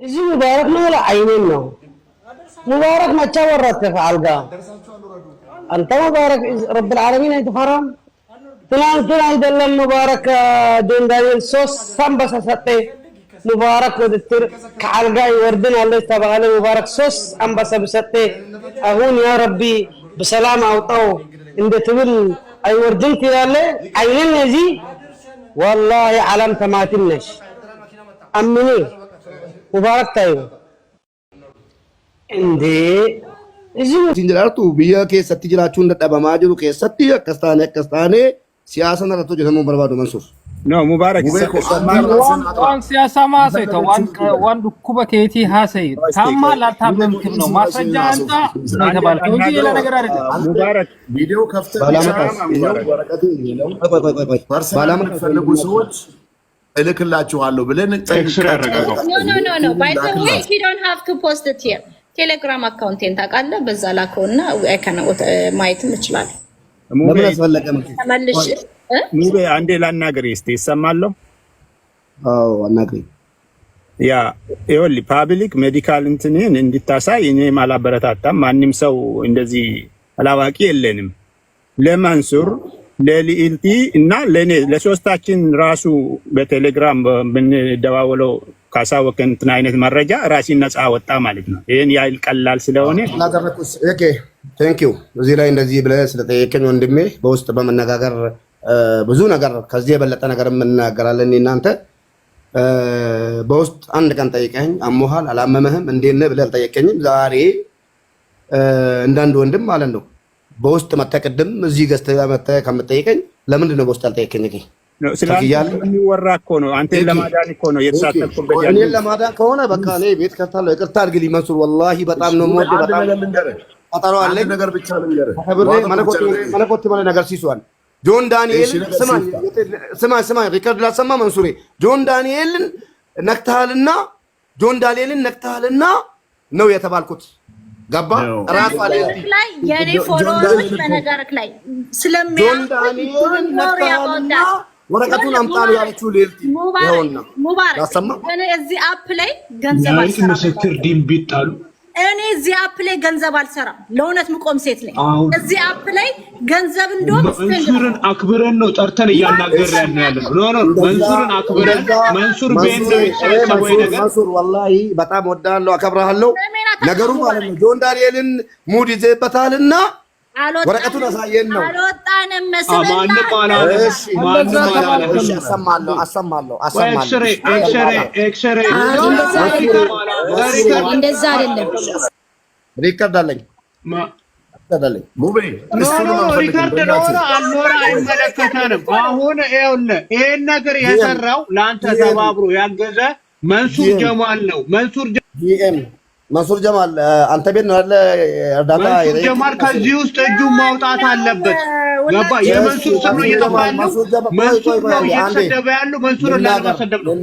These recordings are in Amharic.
እዚህ ሙባረክ ነው ለአይኔን ነው ሙባረክ መቻ ወራተህ አልጋ አንተ ሙባረክ ረብ العالمين አይተፈራም ትናንትና አይደለም ሙባረክ ዶንዳሪን ሶስት ሳምባሳ ሰጠ ሙባረክ ወድትር ከአልጋ ይወርድን አለ ተባለ ሙባረክ ሶስት ሳምባሳ በሰጠ አሁን ያ ረቢ በሰላም አውጣው እንደ ትብል አይወርድን ትላለ አይኔን እዚህ والله علم تماتنش امني مبارك tayo indi sinjiraartu biyya keessatti jiraachuun dadhabamaa jiru keessatti akkastaane siyaasa narratti hojjetamuu barbaadu Mansuur. No Mubarak waan siyaasa maasaita waan dhukkuba keetii haasa'e tamma laataabdan kenno maasajja anta tabalka እንጂ ሌላ ነገር አይደለም ሙባረክ ቪዲዮ ከፍተህ ባላማ ፈልጉ ሰዎች እልክላችኋለሁ ብለን No by the way you don't have to post it here ቴሌግራም አካውንቴን ታውቃለህ በዛ ላከውና ማየትም እችላለሁ ለምን አስፈለገ ተመልሽ ሙቤ አንዴ ላናገር እስቲ ይሰማለሁ አዎ አናግሪ ያ ይወል ፓብሊክ ሜዲካል እንትንን እንድታሳይ እኔ ማላበረታታም ማንንም ሰው እንደዚህ አላዋቂ የለንም ለማንሱር ለሊኢልቲ እና ለኔ ለሶስታችን ራሱ በቴሌግራም በመደዋወለው ካሳወቀን እንትን አይነት መረጃ ራሲን ነፃ ወጣ ማለት ነው ይሄን ያይል ቀላል ስለሆነ ላደረኩስ ኦኬ ቴንክ ዩ እዚህ ላይ እንደዚህ ብለህ ስለጠየቀኝ ወንድሜ በውስጥ በመነጋገር ብዙ ነገር ከዚህ የበለጠ ነገር እንናገራለን እናንተ በውስጥ አንድ ቀን ጠይቀኝ አሞሃል አላመመህም እንዴት ነህ ብለህ ጠይቀኝም ዛሬ እንዳንድ ወንድም ማለት ነው በውስጥ መተቀደም እዚህ ገዝተህ መተህ ከምትጠይቀኝ ለምንድን ነው በውስጥ አልጠየቀኝ እኔ ስለዚህ የሚወራ እኮ ነው አንተን ለማዳን እኮ ነው የተሳተፍኩበት እኔ ለማዳን ከሆነ በቃ እኔ ቤት ከፍታለሁ ይቅርታ አድርግልኝ መንሱር ወላሂ በጣም ነው የምወደው በጣም አጣራው አለኝ ነገር ብቻ ነው የሚገርህ ከብሬ መለኮት ማለት ነገር ሲሷል ጆን ዳንኤል ስማ ሪከርድ ላሰማ መንሱሬ ጆን ዳንኤልን ነክታልና ነው የተባልኩት ገባ ራስ አለ ላይ የኔ ፎሎወሮች በነገርክ ላይ ስለሚያውቁ ወረቀቱን አምጣሉ ያለችው ሌልቲ ይኸውና ሙባረክ እኔ እዚህ አፕ ላይ ገንዘብ አልሰራም ምስክር ዲም ቢጣሉ እኔ እዚህ አፕ ላይ ገንዘብ አልሰራም ለእውነት ምቆም ሴት ነኝ እዚህ አፕ ላይ ገንዘብ እንደውም መንሱርን አክብረን ነው ጠርተን እያናገርን ያለው ኖ መንሱርን አክብረን መንሱር ቤን ነው የተሰበሰበው ነገር መንሱር ወላሂ በጣም ወዳለሁ አከብራለሁ ነገሩ ማለት ነው ጆን ዳንኤልን ሙድ ይዘበታልና ወረቀቱን አሳየን ነው አልወጣንም መስለና ማንም አሰማለሁ ኤክስሬ እንደዛ አይደለም ሪከርድ አለኝ ሙቤ ሪከርድ ነው አልኖራ አይመለከተንም አሁን ይኸውልህ ይሄን ነገር የሰራው ለአንተ ተባብሮ ያገዘ መንሱር ጀማል ነው መንሱር ጀማል አንተ ቤት ነው ያለ እርዳታ ጀማል ከዚህ ውስጥ እጁን ማውጣት አለበት ገባ የመንሱር ስም ይተማል መንሱር ነው እየተሰደበ ያለው መንሱር ለማሰደብ ነው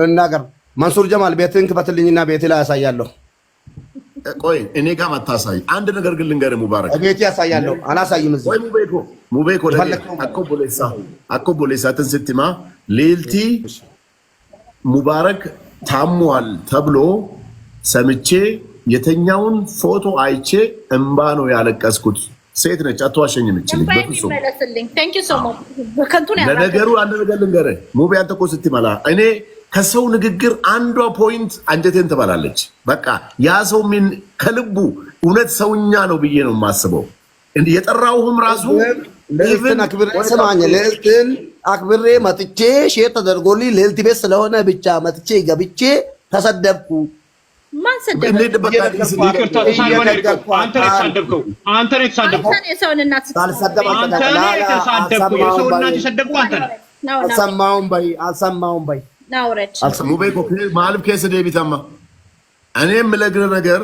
ልናገር መንሱር ጀማል ቤትን ክፈትልኝና ቤት ላይ ያሳያለሁ ቆይ እኔ ጋር ማታሳይ አንድ ነገር ግን ልንገርህ ሙባረክ ቤት ያሳያለሁ አላሳይም እዚህ ወይ ሙቤኮ አኮቦሌሳ ተንስትማ ሌልቲ ሙባረክ ታሟል ተብሎ ሰምቼ የተኛውን ፎቶ አይቼ እንባ ነው ያለቀስኩት ሴት ነች አትዋሸኝም እችልኝ በፍጹም ለነገሩ አንድ ነገር ልንገርህ ሙቤ አንተ እኮ ስትመላ እኔ ከሰው ንግግር አንዷ ፖይንት አንጀቴን ትበላለች በቃ ያ ሰው ምን ከልቡ እውነት ሰውኛ ነው ብዬ ነው የማስበው እንዴ የጠራውህም ራሱ ለልትን አክብሬ ሰማኝ ለልትን አክብሬ መጥቼ ሼር ተደርጎልኝ ለልት ቤት ስለሆነ ብቻ መጥቼ ገብቼ ተሰደብኩ ማን ሰደበ ይቅርታ አንተ ነህ የተሳደብከው አንተ የሰውን እናት የሰደብከው አንተ ነህ አልሰማሁም በይ ናውረች ሙቤኮ ማልብ ከሰ ደቢታማ እኔም ለግረ ነገር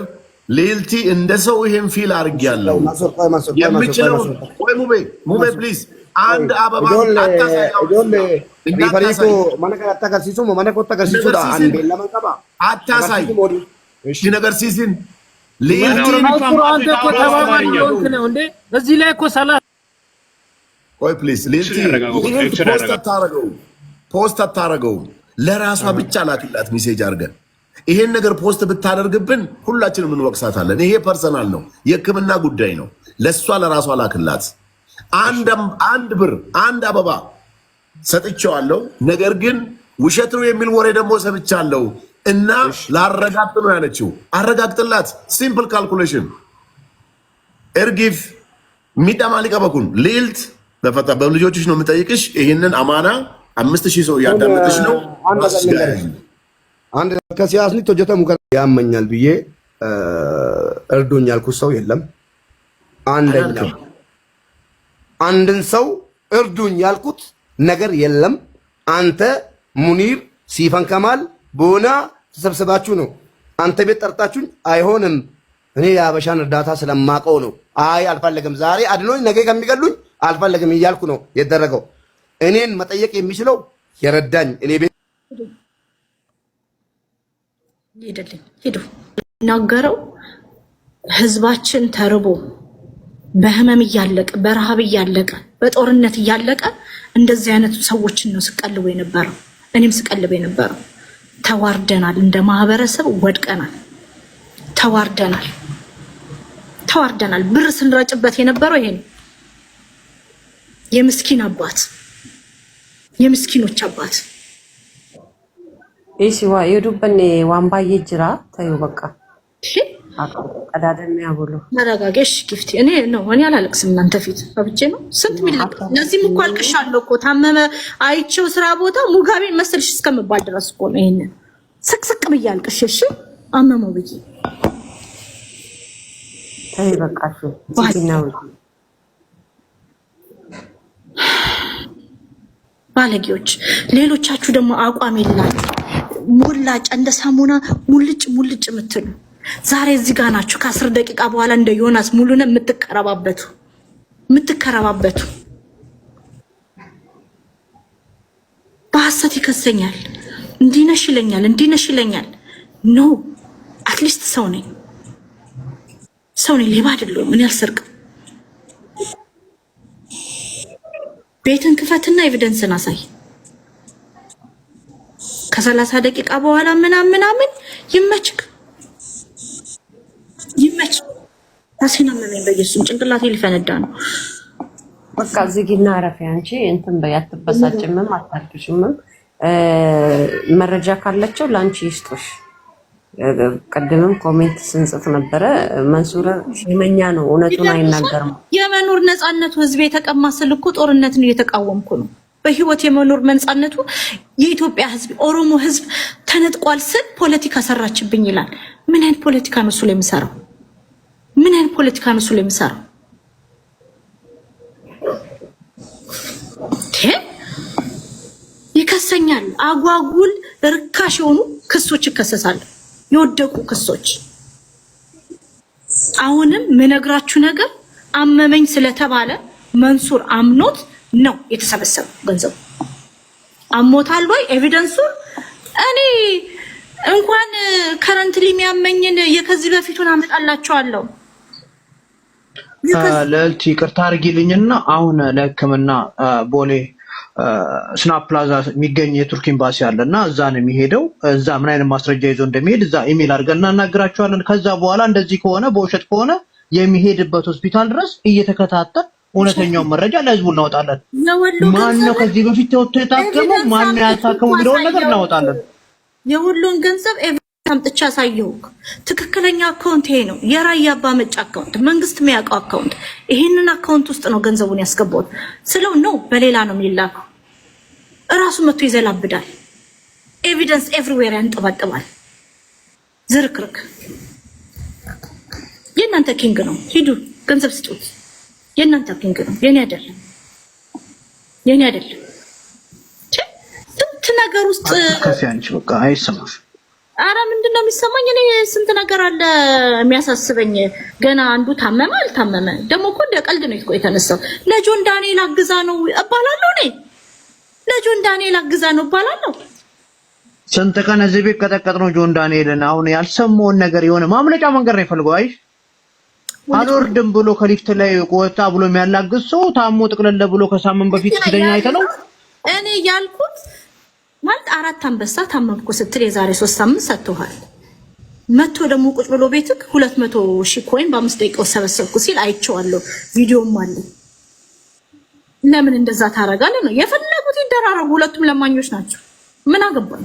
ሌልቲ እንደ ሰው ይሄን ፊል አድርጌያለሁ የምችለው ወይ ሙቤ ፕሊዝ አንድ አበባ አታሳይ እሺ ነገር ሲሲን ሌልቲ አንተ እኮ ተባባሪ ነው እንዴ እዚህ ላይ እኮ ሰላ ቆይ ፕሊዝ ሌልቲ ፖስት አታረገው ለራሷ ብቻ ላክላት ሜሴጅ አድርገን ይሄን ነገር ፖስት ብታደርግብን ሁላችንም እንወቅሳታለን። ይሄ ፐርሰናል ነው፣ የሕክምና ጉዳይ ነው። ለሷ ለራሷ ላክላት። አንድ ብር አንድ አበባ ሰጥቼዋለሁ። ነገር ግን ውሸት ነው የሚል ወሬ ደግሞ ሰምቻለሁ እና ላረጋግጥ ነው ያለችው። አረጋግጥላት። ሲምፕል ካልኩሌሽን እርጊፍ ሚዳማ ሊቀበኩን ሊልት በፈታ በልጆችሽ ነው የምጠይቅሽ። ይሄንን አማና 5000 ሰው ያዳመጥሽ ነው። አንድ ከሲያስኒ ተጀተ ሙከራ ያመኛል ብዬ እርዱኝ ያልኩት ሰው የለም። አንድን ሰው እርዱኝ ያልኩት ነገር የለም። አንተ ሙኒር፣ ሲፈን ከማል ቦና ተሰብስባችሁ ነው አንተ ቤት ጠርጣችሁኝ። አይሆንም እኔ የአበሻን እርዳታ ስለማቀው ነው። አይ አልፈለግም፣ ዛሬ አድኖኝ ነገ ከሚገሉኝ አልፈለግም እያልኩ ነው የደረገው። እኔን መጠየቅ የሚችለው የረዳኝ እኔ ቤት ይደልኝ ሄዱ ናገረው። ህዝባችን ተርቦ በህመም እያለቀ በረሃብ እያለቀ በጦርነት እያለቀ እንደዚህ አይነት ሰዎችን ነው ስቀልብ የነበረው። እኔም ስቀልብ የነበረው። ተዋርደናል፣ እንደ ማህበረሰብ ወድቀናል፣ ተዋርደናል። ብር ስንረጭበት የነበረው ይሄ ነው። የምስኪን አባት፣ የምስኪኖች አባት ኢሲዋ የዱበኔ ዋምባዬ ጅራ ታዩ በቃ ቀዳደም ያብሉ ተረጋገሽ ጊፍቲ እኔ አላለቅስም እናንተ ፊት አብቼ ነው ስንት ሚልክ ለዚህም እኮ አልቅሻለሁ እኮ ታመመ አይቼው ስራ ቦታ ሙጋቤ መሰልሽ እስከምባል ድረስ እኮ ነው ይሄን ስቅስቅ ብዬ አልቅሽ። እሺ አመመው ብዬ ታይ በቃሽ ሲናው ባለጌዎች። ሌሎቻችሁ ደግሞ አቋም የላችሁ ሙላጭ እንደ ሳሙና ሙልጭ የምትሉ ዛሬ እዚህ ጋር ናችሁ። ከ10 ደቂቃ በኋላ እንደ ዮናስ ሙሉነ የምትከረባበቱ በሐሰት ይከሰኛል፣ እንዲነሽ ይለኛል። ኖ አትሊስት ሰው ነኝ፣ ሌባ አይደለሁም። ምን ያሰርቅም። ቤትን ክፈትና ኤቪደንስን አሳይ። ከ30 ደቂቃ በኋላ ምናምን ይመችክ ታሲና መመን በየሱም ጭንቅላቴ ሊፈነዳ ነው። በቃ ዝጊና አረፊ አንቺ እንትን በያትበሳጭምም አታርክሽምም። መረጃ ካላቸው ላንቺ ይስጡሽ። ቀደምም ኮሜንት ስንጽፍ ነበረ። መንሱር ሽመኛ ነው፣ እውነቱን አይናገርም። የመኖር ነፃነቱ ህዝብ የተቀማ ስልኩ ጦርነትን እየተቃወምኩ ነው። በህይወት የመኖር ነፃነቱ የኢትዮጵያ ህዝብ ኦሮሞ ህዝብ ተነጥቋል ስል ፖለቲካ ሰራችብኝ ይላል። ምን አይነት ፖለቲካ ነው እሱ ላይ የሚሰራው? ይከሰኛል። አጓጉል ርካሽ የሆኑ ክሶች ይከሰሳሉ፣ የወደቁ ክሶች። አሁንም ምነግራችሁ ነገር አመመኝ ስለተባለ መንሱር አምኖት ነው የተሰበሰበው ገንዘቡ። አሞታል ወይ ኤቪደንሱ እኔ እንኳን ከረንትሊ የሚያመኝን የከዚህ በፊቱን አመጣላችኋለሁ። ለልቲ ይቅርታ አድርጊልኝና አሁን ለሕክምና ቦሌ ስናፕ ፕላዛ የሚገኝ የቱርክ ኤምባሲ አለና እዛ ነው የሚሄደው። እዛ ምን አይነት ማስረጃ ይዞ እንደሚሄድ እዛ ኢሜል አድርገን እናናግራቸዋለን። ከዛ በኋላ እንደዚህ ከሆነ በውሸት ከሆነ የሚሄድበት ሆስፒታል ድረስ እየተከታተል እውነተኛውን መረጃ ለህዝቡ እናወጣለን። ማን ነው ከዚህ በፊት ተወጥቶ የታከመው ማን ነው ያታከመው የሚለውን ነገር እናወጣለን። የሁሉን ገንዘብ አምጥቻ ሳየውክ ትክክለኛ አካውንት ይሄ ነው። የራያ አባ መጫ አካውንት፣ መንግስት የሚያውቀው አካውንት። ይሄንን አካውንት ውስጥ ነው ገንዘቡን ያስገባው ስለው ነው በሌላ ነው የሚላከው። እራሱ መጥቶ ይዘላብዳል። ኤቪደንስ ኤቭሪዌር ያንጠባጥባል። ዝርክርክ የእናንተ ኪንግ ነው። ሂዱ ገንዘብ ስጡት። የእናንተ ኪንግ ነው፣ የኔ አይደለም። ስንት ነገር ውስጥ ከፊያንቺ በቃ አይሰማሽ። አረ ምንድነው የሚሰማኝ? እኔ ስንት ነገር አለ የሚያሳስበኝ። ገና አንዱ ታመመ አልታመመ ደግሞ እኮ እንደ ቀልድ ነው የተነሳው። ለጆን ዳንኤል አግዛ ነው እባላለሁ። ስንት ቀን እዚህ ቤት ቀጠቀጥ ነው ጆን ዳንኤልን። አሁን ያልሰማውን ነገር የሆነ ማምለጫ መንገድ ነው የፈልገው። አይሽ አልወርድም ብሎ ከሊፍት ላይ ቆጣ ብሎ የሚያላግዝ ሰው ታሞ ጥቅለለ ብሎ ከሳምንት በፊት ሲደኛ አይተነው። እኔ ያልኩት ማለት 4 አንበሳ ታመምኩ ስትል የዛሬ 3 ሳምንት ሰጥቷል። መቶ ደግሞ ቁጭ ብሎ ቤትክ 200,000 ኮይን በ5 ደቂቃ ሰበሰብኩ ሲል አይቼዋለሁ። ቪዲዮም አለ። ለምን እንደዛ ታረጋለህ ነው የፈለጉት። ይደራረጉ፣ ሁለቱም ለማኞች ናቸው። ምን አገባኝ?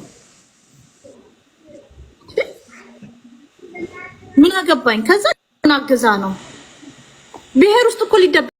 ምን አገባኝ? ከዛ ናገዛ ነው ብሔር ውስጥ እኮ ሊደበቅ